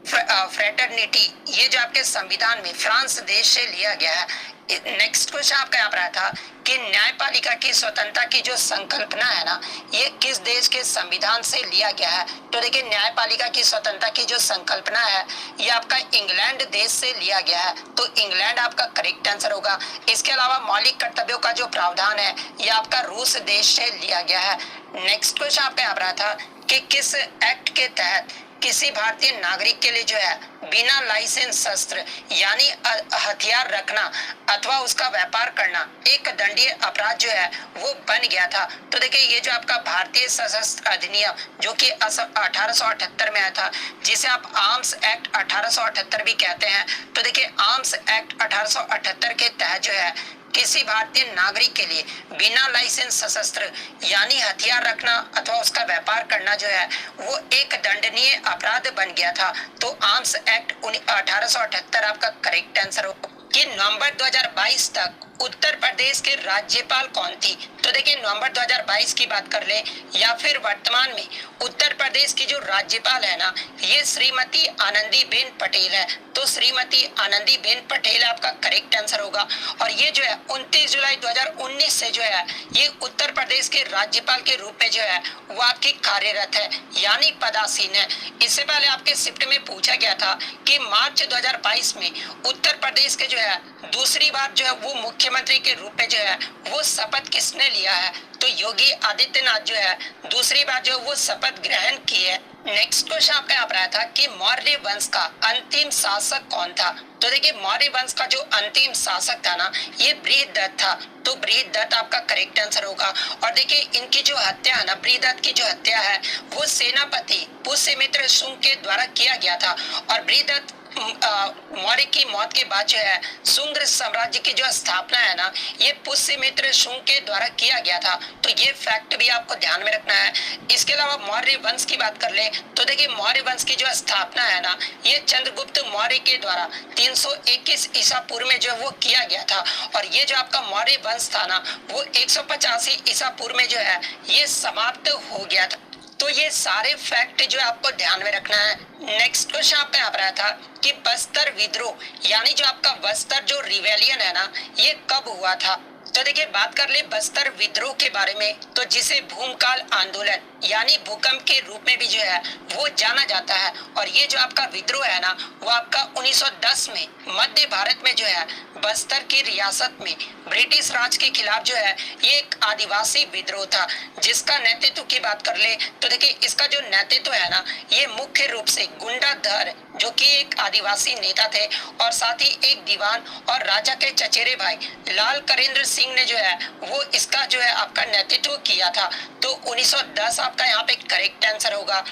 फ्रेटर्निटी ये जो आपके संविधान में फ्रांस देश से लिया गया है। नेक्स्ट क्वेश्चन आपका यहाँ पर आया था कि न्यायपालिका की स्वतंत्रता की जो संकल्पना है ना ये किस देश के संविधान से लिया गया है। तो देखिए न्यायपालिका की स्वतंत्रता की जो संकल्पना है ये आपका इंग्लैंड देश से लिया गया है। तो इंग्लैंड आपका करेक्ट आंसर होगा। इसके अलावा मौलिक कर्तव्यों का जो प्रावधान है ये आपका रूस देश से लिया गया है। नेक्स्ट क्वेश्चन आपका यहाँ पर आया था कि किस एक्ट के तहत किसी भारतीय नागरिक के लिए जो है बिना लाइसेंस शस्त्र यानी हथियार रखना अथवा उसका व्यापार करना एक दंडनीय अपराध जो है वो बन गया था। तो देखिए ये जो आपका भारतीय सशस्त्र अधिनियम जो कि 1878 में आया था, जिसे आप आर्म्स एक्ट 1878 भी कहते हैं। तो देखिए आर्म्स एक्ट 1878 के तहत जो है किसी भारतीय नागरिक के लिए बिना लाइसेंस सशस्त्र यानी हथियार रखना अथवा उसका व्यापार करना जो है वो एक दंडनीय अपराध बन गया था। तो आर्म्स एक्ट 1878 आपका करेक्ट आंसर हो। कि नवंबर 2022 तक उत्तर प्रदेश के राज्यपाल कौन थी? तो देखिए नवंबर 2022 की बात कर ले या फिर वर्तमान में उत्तर प्रदेश की जो राज्यपाल है ना, ये श्रीमती आनंदीबेन पटेल है। तो श्रीमती आनंदीबेन पटेल आपका करेक्ट आंसर होगा। और ये जो है 29 जुलाई 2019 से जो है ये उत्तर प्रदेश के राज्यपाल के रूप में जो है वो आपकी कार्यरत है यानी पदासीन है। इससे पहले आपके शिफ्ट में पूछा गया था कि मार्च 2022 में उत्तर प्रदेश के जो है दूसरी बार जो है वो मुख्यमंत्री के रूप में जो है वो शपथ किसने लिया है? तो योगी आदित्यनाथ जो है दूसरी बार जो वो शपथ ग्रहण की है। नेक्स्ट क्वेश्चन आपका यहाँ पर आया था कि मौर्य वंश का अंतिम शासक कौन था? तो देखिए मौर्य वंश का जो अंतिम शासक था ना, ये बृहदत्त था। तो बृहदत्त आपका करेक्ट आंसर होगा। और देखिए इनकी जो हत्या है ना, बृहदत्त की जो हत्या है वो सेनापति पुष्यमित्र शुंग के द्वारा किया गया था। और बृहदत्त मौर्य की मौत के बाद जो है शुंग साम्राज्य की जो स्थापना है ना, ये पुष्यमित्र शुंग के द्वारा किया गया था। तो ये फैक्ट भी आपको ध्यान में रखना है। इसके अलावा मौर्य वंश की बात कर ले तो देखिए मौर्य वंश की जो स्थापना है ना, ये चंद्रगुप्त मौर्य के द्वारा 321 ईसा पूर्व में जो वो किया गया था। और ये जो आपका मौर्य वंश था ना, वो 185 ईसा पूर्व में जो है ये समाप्त हो गया था। तो ये सारे फैक्ट जो आपको ध्यान में रखना है। नेक्स्ट क्वेश्चन आप पे आ रहा था कि बस्तर विद्रोह यानी जो आपका बस्तर जो रिवेलियन है ना, ये कब हुआ था? तो देखिए बात कर ले बस्तर विद्रोह के बारे में, तो जिसे भूमकाल आंदोलन यानी भूकंप के रूप में भी जो है वो जाना जाता है। और ये जो आपका विद्रोह है ना, वो आपका 1910 में मध्य भारत में जो है बस्तर की रियासत में ब्रिटिश राज के खिलाफ जो है ये एक आदिवासी विद्रोह था, जिसका नेतृत्व की बात कर ले तो देखिए इसका जो नेतृत्व है ना, ये मुख्य रूप से गुंडाधर जो कि एक आदिवासी नेता थे और साथ ही एक दीवान और राजा के चचेरे भाई लाल करेंद्र सिंह ने जो है वो इसका जो है आपका नेतृत्व किया था। तो 1910 आपका यहाँ पे करेक्ट आंसर होगा।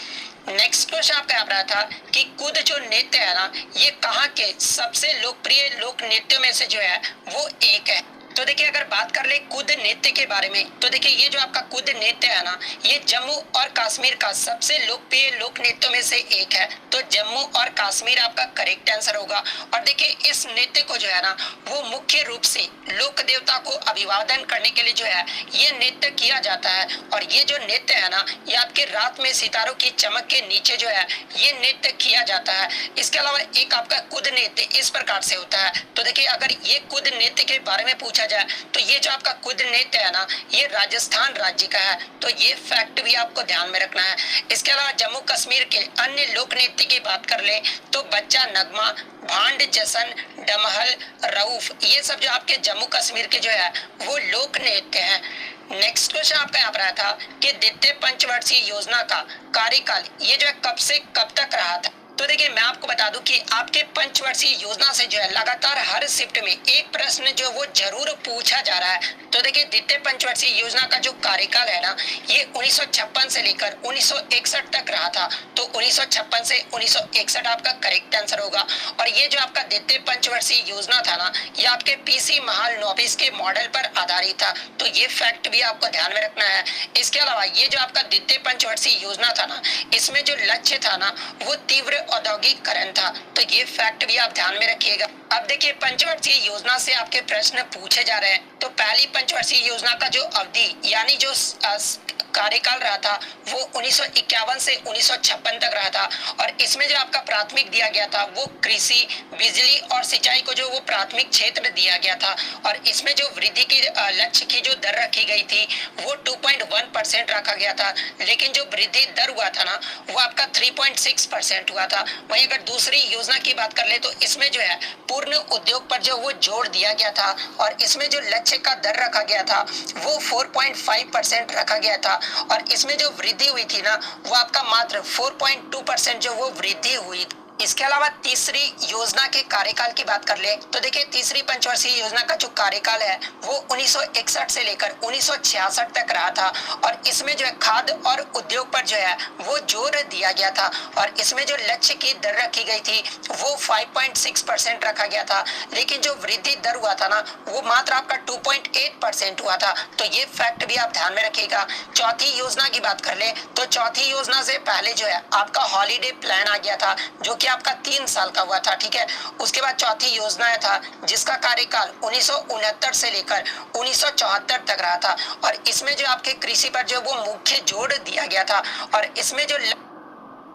नेक्स्ट क्वेश्चन आपका यहाँ रहा था कि कुद जो नृत्य है ना, ये कहाँ के सबसे लोकप्रिय लोक नृत्य में से जो है वो एक है। तो देखिए अगर बात कर ले कुद नृत्य के बारे में, तो देखिए ये जो आपका कुद नृत्य है ना, ये जम्मू और कश्मीर का सबसे लोकप्रिय लोक नृत्य में से एक है। तो जम्मू और कश्मीर आपका करेक्ट आंसर होगा। और देखिए इस नृत्य को जो है ना, वो मुख्य रूप से लोक देवता को अभिवादन करने के लिए जो है ये नृत्य किया जाता है। और ये जो नृत्य है ना, ये आपके रात में सितारों की चमक के नीचे जो है ये नृत्य किया जाता है। इसके अलावा एक आपका कुद नृत्य इस प्रकार से होता है। तो देखिए अगर ये कुद नृत्य के बारे में पूछा जाए तो ये जो आपका कुद नृत्य है ना, ये राजस्थान राज्य का है। तो ये फैक्ट भी आपको ध्यान में रखना है। इसके अलावा जम्मू कश्मीर के अन्य लोक नृत्य की बात कर ले तो बच्चा नगमा, भांड जसन, डमहल, रऊफ, ये सब जो आपके जम्मू कश्मीर के जो है वो लोक नृत्य है। नेक्स्ट क्वेश्चन आपका यहाँ पर आया था कि द्वितीय पंचवर्षीय योजना का कार्यकाल ये जो है कब से कब तक रहा था? तो देखिए मैं आपको बता दूं कि आपके पंचवर्षीय योजना से जो है लगातार हर शिफ्ट में एक प्रश्न जो वो जरूर पूछा जा रहा है। तो देखिए द्वितीय पंचवर्षीय योजना का जो कार्यकाल है ना, ये 1956 से लेकर 1961 तक रहा था। तो 1956 से 1961 आपका करेक्ट आंसर होगा। और ये जो आपका द्वितीय पंचवर्षीय योजना था ना, ये आपके पीसी महाल नौबिस के मॉडल पर आधारित था। तो ये फैक्ट भी आपको ध्यान में रखना है। इसके अलावा ये जो आपका द्वितीय पंचवर्षीय योजना था ना, इसमें जो लक्ष्य था ना, वो तीव्र औद्योगिकरण था। तो ये फैक्ट भी आप ध्यान में रखिएगा। अब देखिए पंचवर्षीय योजना से आपके प्रश्न पूछे जा रहे हैं। तो पहली पंचवर्षीय योजना का जो अवधि यानी जो कार्यकाल रहा था वो 1951 से 1956 तक रहा था। और इसमें जो आपका प्राथमिक दिया गया था वो कृषि, बिजली और सिंचाई को जो वो प्राथमिक क्षेत्र दिया गया था। और इसमें जो वृद्धि की लक्ष्य की जो दर रखी गई थी वो 2.1% रखा गया था। लेकिन जो वृद्धि दर हुआ था ना, वो आपका 3.6% हुआ था। वहीं अगर दूसरी योजना की बात कर ले तो इसमें जो है पूर्ण उद्योग पर जो वो जोर दिया गया था। और इसमें जो लक्ष्य का दर रखा गया था वो 4.5% रखा गया था। था और इसमें जो वृद्धि हुई थी ना वो आपका मात्र 4.2% जो वो वृद्धि हुई। इसके अलावा तीसरी योजना के कार्यकाल की बात कर ले तो देखिए तीसरी पंचवर्षीय योजना का जो कार्यकाल है वो 1961 से लेकर 1966 तक रहा था और इसमें जो है खाद्य और उद्योग पर जो है वो जोर दिया गया था और इसमें जो लक्ष्य की दर रखी गई थी वो 5.6% रखा गया था, लेकिन जो वृद्धि दर हुआ था ना वो मात्र आपका 2.8% हुआ था। तो ये फैक्ट भी आप ध्यान में रखिएगा। चौथी योजना की बात कर ले तो चौथी योजना से पहले जो है आपका हॉलीडे प्लान आ गया था जो कि आपका 3 साल का हुआ था, ठीक है। उसके बाद चौथी योजना था जिसका कार्यकाल 1969 से लेकर 1974 तक रहा था और इसमें जो आपके कृषि पर जो वो मुख्य जोर दिया गया था और इसमें जो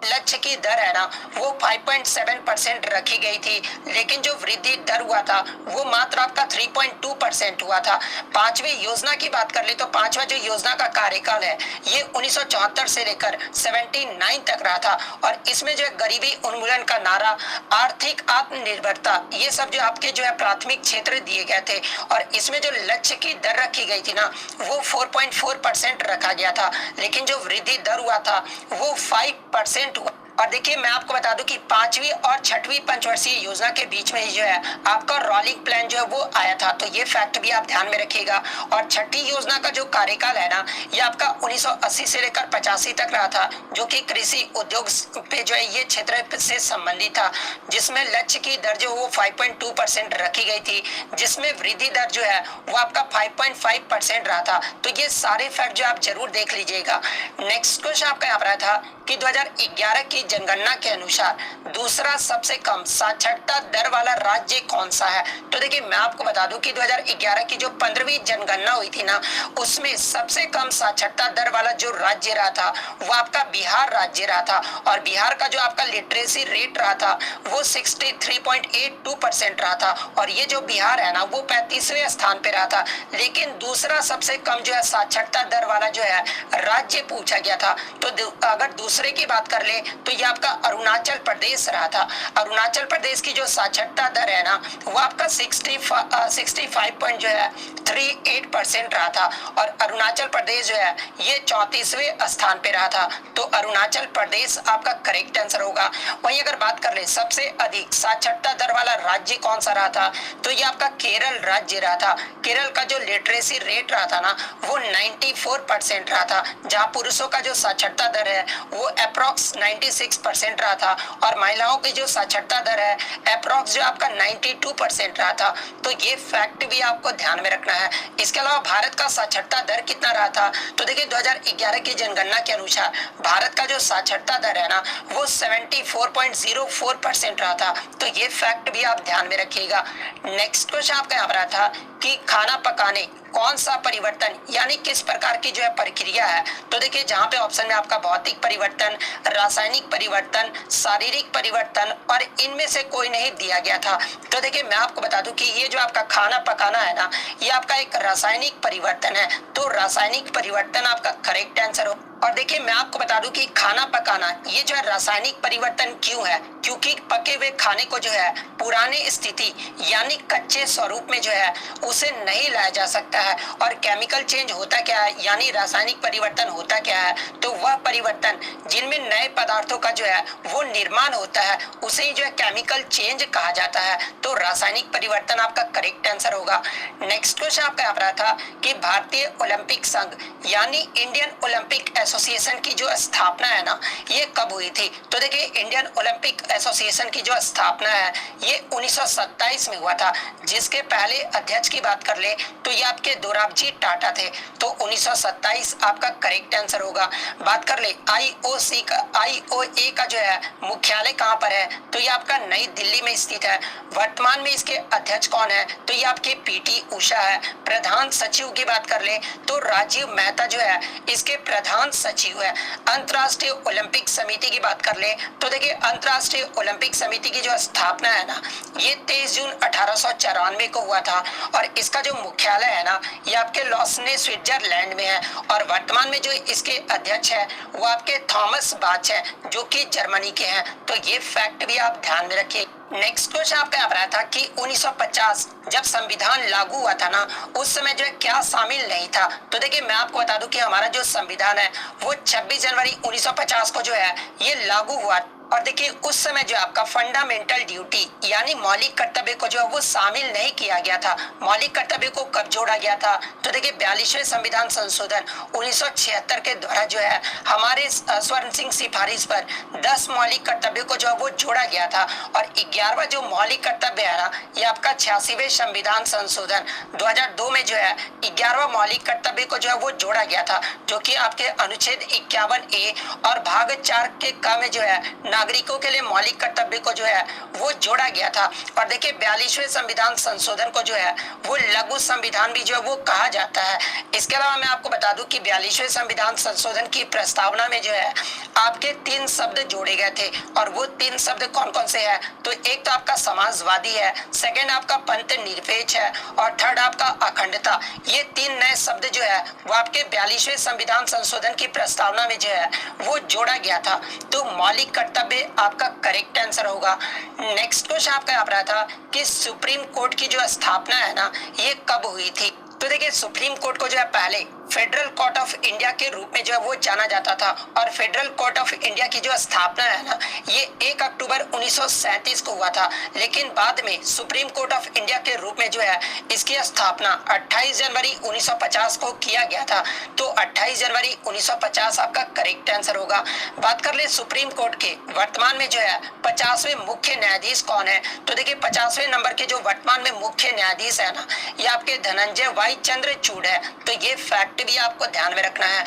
लक्ष्य की दर है ना वो 5.7% रखी गई थी, लेकिन जो वृद्धि दर हुआ था वो मात्र आपका 3.2% हुआ था। पांचवी योजना की बात कर ले तो पांचवा जो योजना का कार्यकाल है ये 1974 से लेकर 79 तक रहा था और इसमें जो है गरीबी उन्मूलन का नारा, आर्थिक आत्मनिर्भरता, ये सब जो आपके जो है प्राथमिक क्षेत्र दिए गए थे और इसमें जो लक्ष्य की दर रखी गई थी ना वो 4.4% रखा गया था, लेकिन जो वृद्धि दर हुआ था वो 5% हुआ। और देखिए मैं आपको बता दूं कि पांचवी और छठवीं पंचवर्षीय योजना के बीच में जो है आपका रोलिंग प्लान जो है वो आया था, तो ये फैक्ट भी आप ध्यान में रखिएगा। और छठी योजना का जो कार्यकाल है ना ये आपका 1980 से लेकर 85 तक रहा था, जो कि कृषि उद्योग पे जो है ये क्षेत्र से संबंधित था, जिसमें लक्ष्य की दर जो वो 5.2% रखी गई थी, जिसमें वृद्धि दर जो है वो आपका 5.5% रहा था। तो ये सारे फैक्ट जो आप जरूर देख लीजिएगा। नेक्स्ट क्वेश्चन आपका यहाँ पर आया था कि 2011 की जनगणना के अनुसार दूसरा सबसे कम साक्षरता दर वाला राज्य कौन सा है। तो देखिए मैं आपको बता दूं कि 2011 की जो 15वीं जनगणना हुई थी ना उसमें सबसे कम साक्षरता दर वाला जो राज्य रहा था वो आपका बिहार राज्य रहा था और बिहार का जो आपका लिटरेसी रेट रहा था वो 63.82% रहा था और ये जो बिहार है ना वो 35वें स्थान पे रहा था। लेकिन दूसरा सबसे कम जो है साक्षरता दर वाला जो है राज्य पूछा गया था, तो अगर दूसरे की बात कर ले तो ये आपका अरुणाचल प्रदेश रहा था। अरुणाचल प्रदेश की जो साक्षरता दर है ना वो आपका 65.38% रहा था और अरुणाचल प्रदेश जो है ये 34वें स्थान पे रहा था। तो अरुणाचल प्रदेश आपका करेक्ट आंसर होगा। वहीं अगर बात कर ले सबसे अधिक साक्षरता दर वाला राज्य कौन सा रहा था तो ये आपका केरल राज्य रहा था। केरल का जो लिटरेसी रेट रहा था ना वो 94% रहा था, जहां पुरुषों का जो साक्षरता दर है वो अप्रॉक्स 96% रहा था और महिलाओं की जो साक्षरता दर है अप्रॉक्स जो आपका 92% रहा था। तो ये फैक्ट भी आपको ध्यान में रखना है। इसके अलावा भारत का साक्षरता दर कितना रहा था तो देखिए 2011 की जनगणना के अनुसार भारत का जो साक्षरता दर है ना वो 74.04% रहा था। तो ये फैक्ट भी आप ध्यान में रखिएगा। नेक्स्ट क्वेश्चन आपका यहाँ पर आया था कि खाना पकाने कौन सा परिवर्तन यानी किस प्रकार की जो है प्रक्रिया है। तो देखिए जहां पे ऑप्शन में आपका भौतिक परिवर्तन, रासायनिक परिवर्तन, शारीरिक परिवर्तन और इनमें से कोई नहीं दिया गया था। तो देखिए मैं आपको बता दूं कि ये जो आपका खाना पकाना है ना ये आपका एक रासायनिक परिवर्तन है, तो रासायनिक परिवर्तन आपका करेक्ट आंसर हो। और देखिए मैं आपको बता दूं कि खाना पकाना ये जो है रासायनिक परिवर्तन क्यों है, क्योंकि पके हुए खाने को जो है पुराने स्थिति यानी कच्चे स्वरूप में जो है उसे नहीं लाया जा सकता है। और केमिकल चेंज होता क्या है यानी रासायनिक परिवर्तन होता क्या है तो वह परिवर्तन जिनमें नए पदार्थों का जो है वो निर्माण होता है उसे ही जो है केमिकल चेंज कहा जाता है। तो रासायनिक परिवर्तन आपका करेक्ट आंसर होगा। नेक्स्ट क्वेश्चन आपका यहाँ पर था कि भारतीय ओलंपिक संघ यानी इंडियन ओलंपिक एसोसिएशन की जो स्थापना है ना ये कब हुई थी। तो देखिए इंडियन ओलंपिक एसोसिएशन की जो स्थापना है ये 1927 में हुआ था, जिसके पहले अध्यक्ष की बात कर ले तो ये आपके दोराबजी टाटा थे। तो 1927 आपका करेक्ट आंसर होगा। बात कर ले आईओसी का, आईओए का जो है मुख्यालय कहाँ पर है तो ये आपका नई दिल्ली में स्थित है। वर्तमान में इसके अध्यक्ष कौन है तो ये आपके पीटी उषा है। प्रधान सचिव की बात कर ले तो राजीव मेहता जो है इसके प्रधान सचिव है। अंतर्राष्ट्रीय ओलंपिक समिति की बात कर ले तो देखिए अंतर्राष्ट्रीय ओलंपिक समिति की जो स्थापना है ना ये 23 जून 1894 को हुआ था और इसका जो मुख्यालय है ना ये आपके लॉसने स्विट्जरलैंड में है और वर्तमान में जो इसके अध्यक्ष है वो आपके थॉमस बाच है जो कि जर्मनी के हैं। तो ये फैक्ट भी आप ध्यान में रखिए। नेक्स्ट क्वेश्चन आपका यहाँ पर आया था कि 1950 जब संविधान लागू हुआ था ना, उस समय जो है क्या शामिल नहीं था। तो देखिए मैं आपको बता दूं कि हमारा जो संविधान है वो 26 जनवरी 1950 को जो है ये लागू हुआ। और देखिए उस समय जो आपका फंडामेंटल ड्यूटी यानी मौलिक कर्तव्य को जो है वो शामिल नहीं किया गया था। मौलिक कर्तव्य को कब जोड़ा गया था, तो देखिए 42वें संविधान संशोधन 1976 के द्वारा जो है हमारे स्वर्ण सिंह सिफारिश पर 10 मौलिक कर्तव्य को जो है वो जोड़ा गया था। और 11वां जो मौलिक कर्तव्य है ना, ये आपका 86वें संविधान संशोधन 2002 में जो है 11वां मौलिक कर्तव्य को जो है वो जोड़ा गया था, जो कि आपके अनुच्छेद 51A और भाग 4 के क में जो है नागरिकों के लिए मौलिक कर्तव्य को जो है वो जोड़ा गया था। और देखिए 42वें संविधान संशोधन को जो है वो लघु संविधान भी जो है वो कहा जाता है। इसके अलावा मैं आपको बता दूं कि 42वें संविधान संशोधन की प्रस्तावना में जो है आपके 3 शब्द जोड़े गए थे। और वो 3 शब्द कौन कौन से हैं, तो एक तो आपका समाजवादी है, सेकेंड आपका पंथ निरपेक्ष है और थर्ड आपका अखंडता। ये 3 नए शब्द जो है वो आपके 42वें संविधान संशोधन की प्रस्तावना में जो है वो जोड़ा गया था। तो मौलिक कर्तव्य आपका करेक्ट आंसर होगा। नेक्स्ट क्वेश्चन आपका यहाँ पर था कि सुप्रीम कोर्ट की जो स्थापना है ना, ये कब हुई थी। तो देखिए सुप्रीम कोर्ट को जो है पहले फेडरल कोर्ट ऑफ इंडिया के रूप में जो है वो जाना जाता था। और फेडरल कोर्ट ऑफ इंडिया की जो स्थापना है ना, ये 1 अक्टूबर 1937 को हुआ था। लेकिन बाद में सुप्रीम कोर्ट ऑफ इंडिया के रूप में जो है इसकी स्थापना 28 जनवरी 1950 को किया गया था। तो 28 जनवरी 1950 आपका करेक्ट आंसर होगा। बात कर ले सुप्रीम कोर्ट के वर्तमान में जो है 50वें मुख्य न्यायाधीश कौन है। तो देखिए 50वें नंबर के जो वर्तमान में मुख्य न्यायाधीश है ना, ये आपके धनंजय वाई चंद्रचूड़ है। तो ये फैक्ट भी आपको ध्यान में रखना है।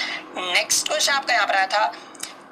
नेक्स्ट क्वेश्चन आपका यहाँ पर आया था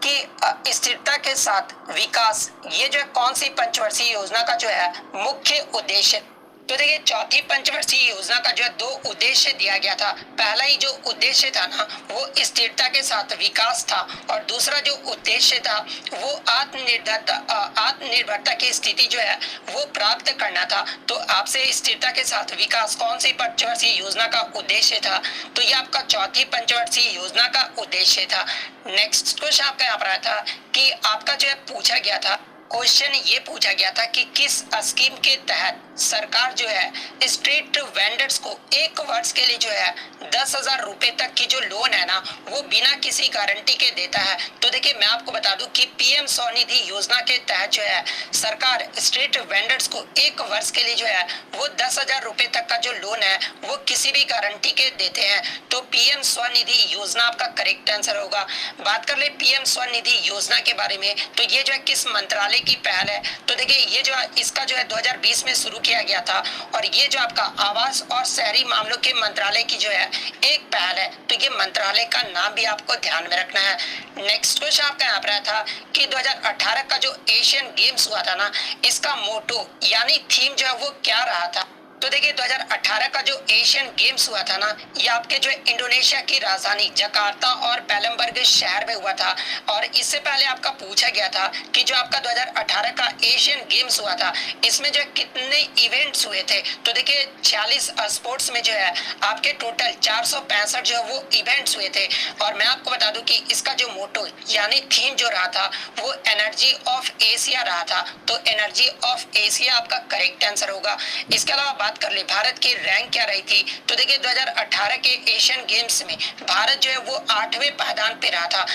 कि स्थिरता के साथ विकास, ये जो है कौन सी पंचवर्षीय योजना का जो है मुख्य उद्देश्य। तो देखिए चौथी पंचवर्षीय योजना का जो है 2 उद्देश्य दिया गया था। पहला ही जो उद्देश्य था ना, वो स्थिरता के साथ विकास था और दूसरा जो उद्देश्य था वो आत्मनिर्भरता की स्थिति जो है वो प्राप्त करना था। तो आपसे स्थिरता के साथ विकास कौन सी पंचवर्षीय योजना का उद्देश्य था, तो ये आपका चौथी पंचवर्षीय योजना का उद्देश्य था। नेक्स्ट क्वेश्चन आपका यहाँ पर आया था कि आपका जो है पूछा गया था, क्वेश्चन ये पूछा गया था कि किस स्कीम के तहत सरकार जो है स्ट्रीट वेंडर्स को 1 वर्ष के लिए जो है 10,000 रुपए तक की जो लोन है ना, वो बिना किसी गारंटी के देता है। तो देखिए मैं आपको बता दूं कि पीएम स्वनिधि योजना के तहत जो है सरकार स्ट्रीट वेंडर्स को 1 वर्ष के लिए जो है वो 10,000 रुपए तक का जो लोन है वो किसी भी गारंटी के देते हैं। तो पीएम स्वनिधि योजना आपका करेक्ट आंसर होगा। बात कर ले पीएम स्वनिधि योजना के बारे में, तो ये जो है किस मंत्रालय की पहल है। तो देखिए ये जो है इसका जो है 2020 में शुरू किया गया था और ये जो आपका आवास और शहरी मामलों के मंत्रालय की जो है एक पहल है। तो ये मंत्रालय का नाम भी आपको ध्यान में रखना है। नेक्स्ट क्वेश्चन आपका यहाँ पर आया था कि 2018 का जो एशियन गेम्स हुआ था ना, इसका मोटो यानी थीम जो है वो क्या रहा था। तो देखिए 2018 का जो एशियन गेम्स हुआ था ना, ये आपके जो इंडोनेशिया की राजधानी जकार्ता और पैलमबर्ग शहर में हुआ था। और इससे पहले आपका पूछा गया था कि जो आपका 2018 का एशियन गेम्स हुआ था, इसमें जो कितने इवेंट्स हुए थे। तो देखिए 46 स्पोर्ट्स में जो है आपके टोटल 465 जो है वो इवेंट्स हुए थे। और मैं आपको बता दूं कि इसका जो मोटो यानी थीम जो रहा था वो एनर्जी ऑफ एशिया रहा था। तो एनर्जी ऑफ एशिया आपका करेक्ट आंसर होगा। इसके अलावा बात कर ले भारत की रैंक क्या रही थी। तो देखिए 2018 के एशियन गेम्स में भारत जो है वो 8वें पायदान पे रहा था।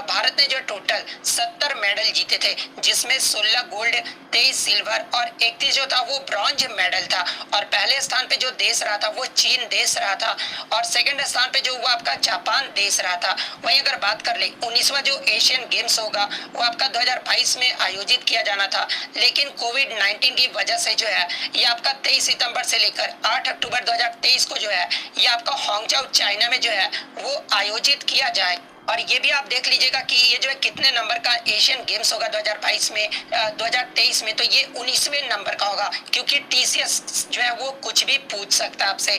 भारत ने जो टोटल 70 मेडल जीते थे, जिसमें 16 गोल्ड, 23 सिल्वर और 31 जो था वो ब्रॉन्ज मेडल था। और पहले स्थान पे जो देश रहा था वो चीन देश रहा था और सेकंड स्थान पे जो हुआ आपका जापान देश रहा था। वहीं अगर बात कर ले 19वां जो एशियन गेम्स होगा वो आपका 2022 में आयोजित किया जाना था, लेकिन कोविड-19 की वजह से जो है ये आपका 23 सितंबर से लेकर 8 अक्टूबर 2023 को जो है ये आपका हांगझाऊ चाइना में जो है वो आयोजित किया जाए। और ये भी आप देख लीजिएगा कि ये जो है कितने नंबर का एशियन गेम्स होगा 2022 में 2023 में, तो ये 19वें नंबर का होगा, क्योंकि टीसीएस जो है वो कुछ भी पूछ सकता है आपसे।